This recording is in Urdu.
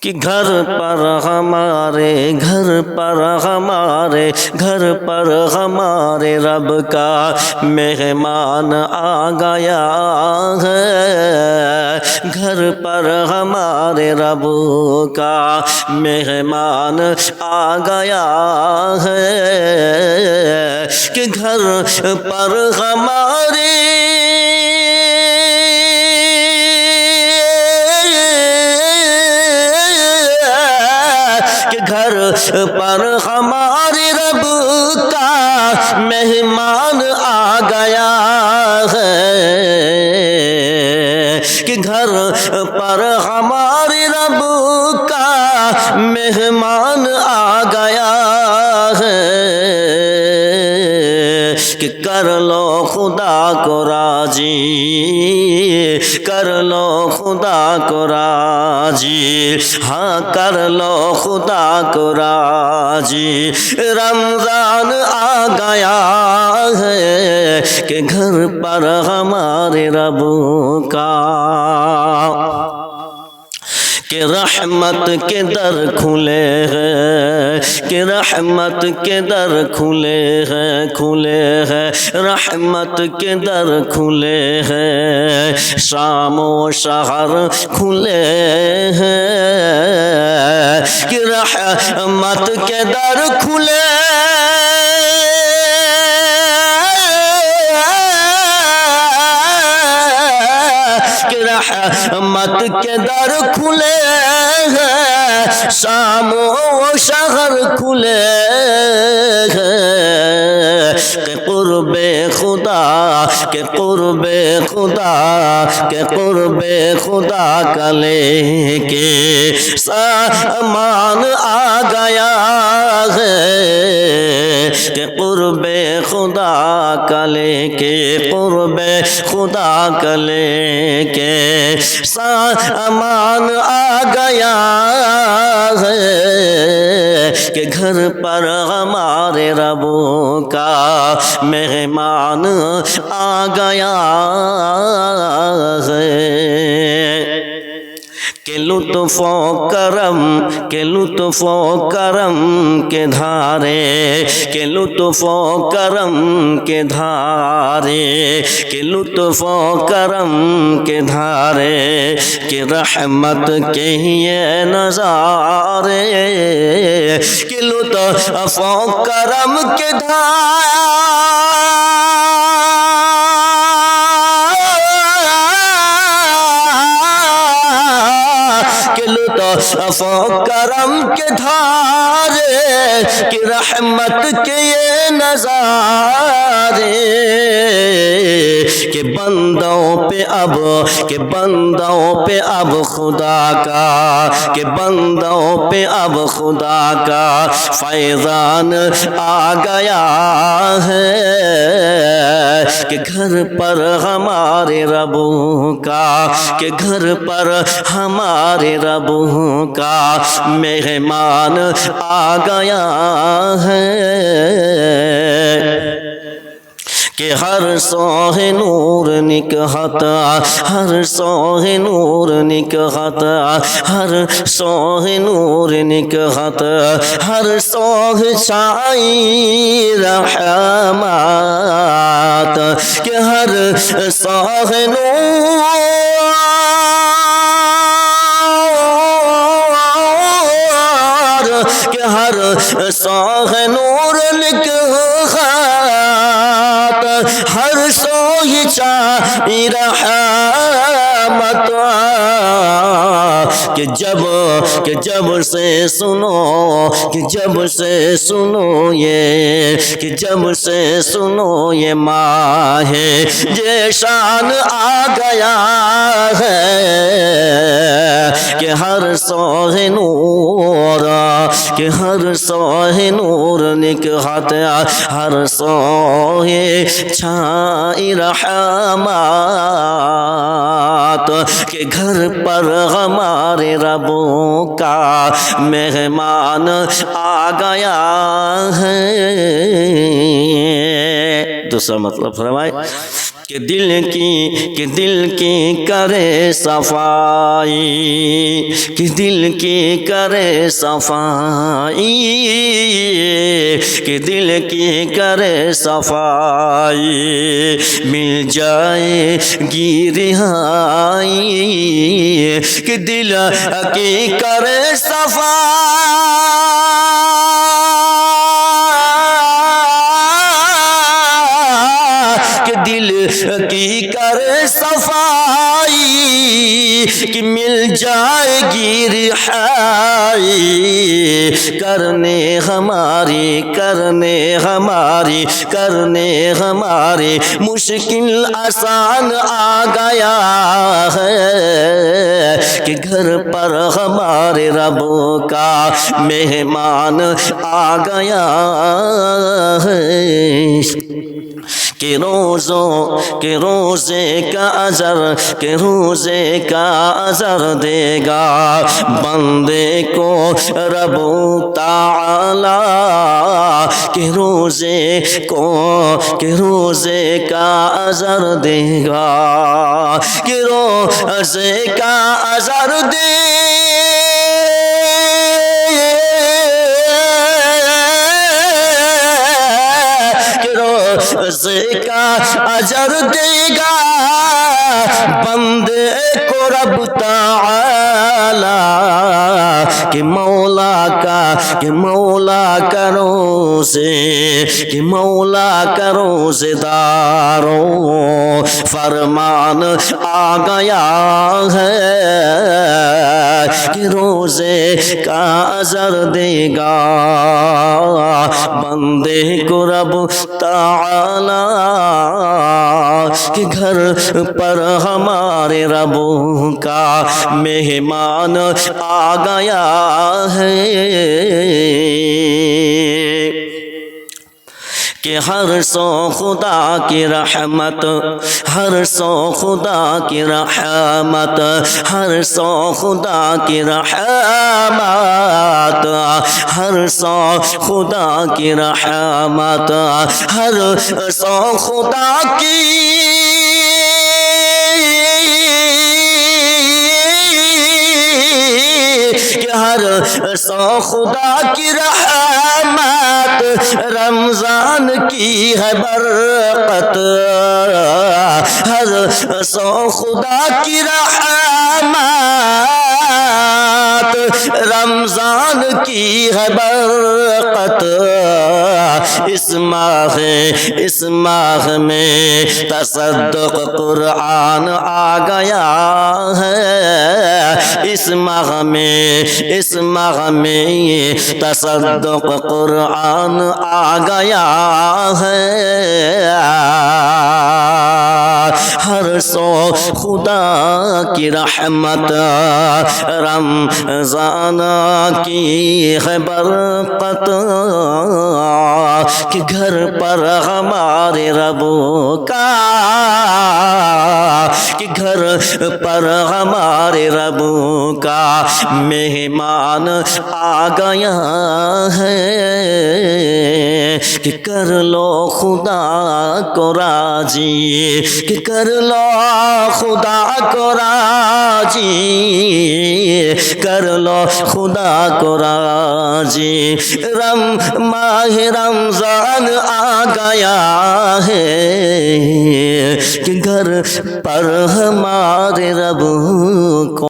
کہ گھر پر ہمارے رب کا مہمان آ گیا ہے، گھر پر ہمارے رب کا مہمان آ گیا ہے، کہ گھر پر ہمارے گھر پر ہمارے رب کا مہمان آ گیا ہے، کہ گھر پر ہمارے رب کا مہمان آ گیا ہے، کہ کر لو خدا کو راضی، کر لو خدا کو راضی، ہاں کر لو خدا کو راضی، رمضان آ گیا ہے، کہ گھر پر ہمارے رب کا، کہ رحمت کے در کھلے ہیں، کہ رحمت کے در کھلے ہیں، رحمت کے در کھلے ہیں، شام و شہر کھلے ہیں، کہ رحمت کے در کھلے کہ رحمت کے در کھلے ہیں، شام و شہر کھلے ہیں، کہ قرب خدا، کہ قرب خدا، کہ قرب خدا کا لے کے سامان آ گیا ہے، کہ قرب خدا کا لے کے، قرب خدا کا لے کے سامان آ گیا ہے، کہ گھر پر ہمارے رب کا مہمان آ گیا ہے، کہ لطف و کرم، کہ لطف و کرم کے دھارے، کہ لطف و کرم کے دھارے، کہ لطف و کرم کے دھارے، کہ رحمت کے یہ نظارے، کہ لطف و کرم کے لطف و کرم کے دھارے، کہ رحمت کے یہ نظارے، کہ بندوں پہ اب، کہ بندوں پہ اب خدا کا، کہ بندوں پہ اب خدا کا فیضان آ گیا ہے، کہ گھر پر ہمارے رب کا، کہ گھر پر ہمارے رب کا مہمان آ گیا ہے، کہ ہر سوہ نور نکہت، ہر سوہ نور نکہت، ہر سوہ نور نکہت، ہر سوہ چھائی رحمت، کہ ہر سوہ نور، کہ ہر سوہ نور نکہت، ہر سوئی چاہی رحمت، کہ جب سے سنو، کہ جب سے سنو یہ، کہ جب سے سنو یہ ماہ جیشان آ گیا ہے، کہ ہر سوہ نور، کہ ہر سوہ نور نکہت، ہر سوہ چھائی رحمت، کہ گھر پر ہمارے رب کا مہمان آ گیا ہے۔ دوسرا مطلب فرمائے کہ دل کی کرے صفائی، کہ دل کی کرے صفائی، کہ دل کی کرے صفائی، مل جائے گی رہائی، کہ دل کی کرے صفائی، کہ دل کی کرے صفائی، کہ مل جائے گی رہائی، کرنے ہماری مشکل آسان آ گیا ہے، کہ گھر پر ہمارے رب کا مہمان آ گیا ہے، کہ روزے کا اجر دے گا بندے کو رب تعالی، کہ روزے کا اجر دے گا، کہ روزے کا اجر دے روزے کا اجر دے گا بندے کو رب تعالی، کہ مولا کا روزے داروں فرمان آ گیا ہے، کہ روزے کا اجر دے گا بندے کو رب تعالی، کہ گھر پر ہمارے رب کا مہمان آ گیا ہے، کہ ہر سو خدا کی رحمت، ہر سو خدا کی رحمت، ہر سو خدا کی رحمت، ہر سو خدا کی رحمت، ہر سو خدا کی ہر سو خدا کی رحمت، رمضان کی ہے برکت، ہر سو خدا کی رحمت، رمضان کی ہے برکت، اس ماہ میں تصدق قرآن آ گیا ہے، اس ماہ میں تصدق قرآن آ گیا ہے، ہر سو خدا کی رحمت، رمضان کی ہے برکت، کہ گھر پر ہمارے رب کا، کہ گھر پر ہمارے رب کا مہمان آ گیا ہے، کہ کر لو خدا کو راضی، کہ کر لو خدا کو راضی، کر لو خدا کو راضی، ماہ رمضان آ گیا ہے، کہ گھر پر ہمارے رب کو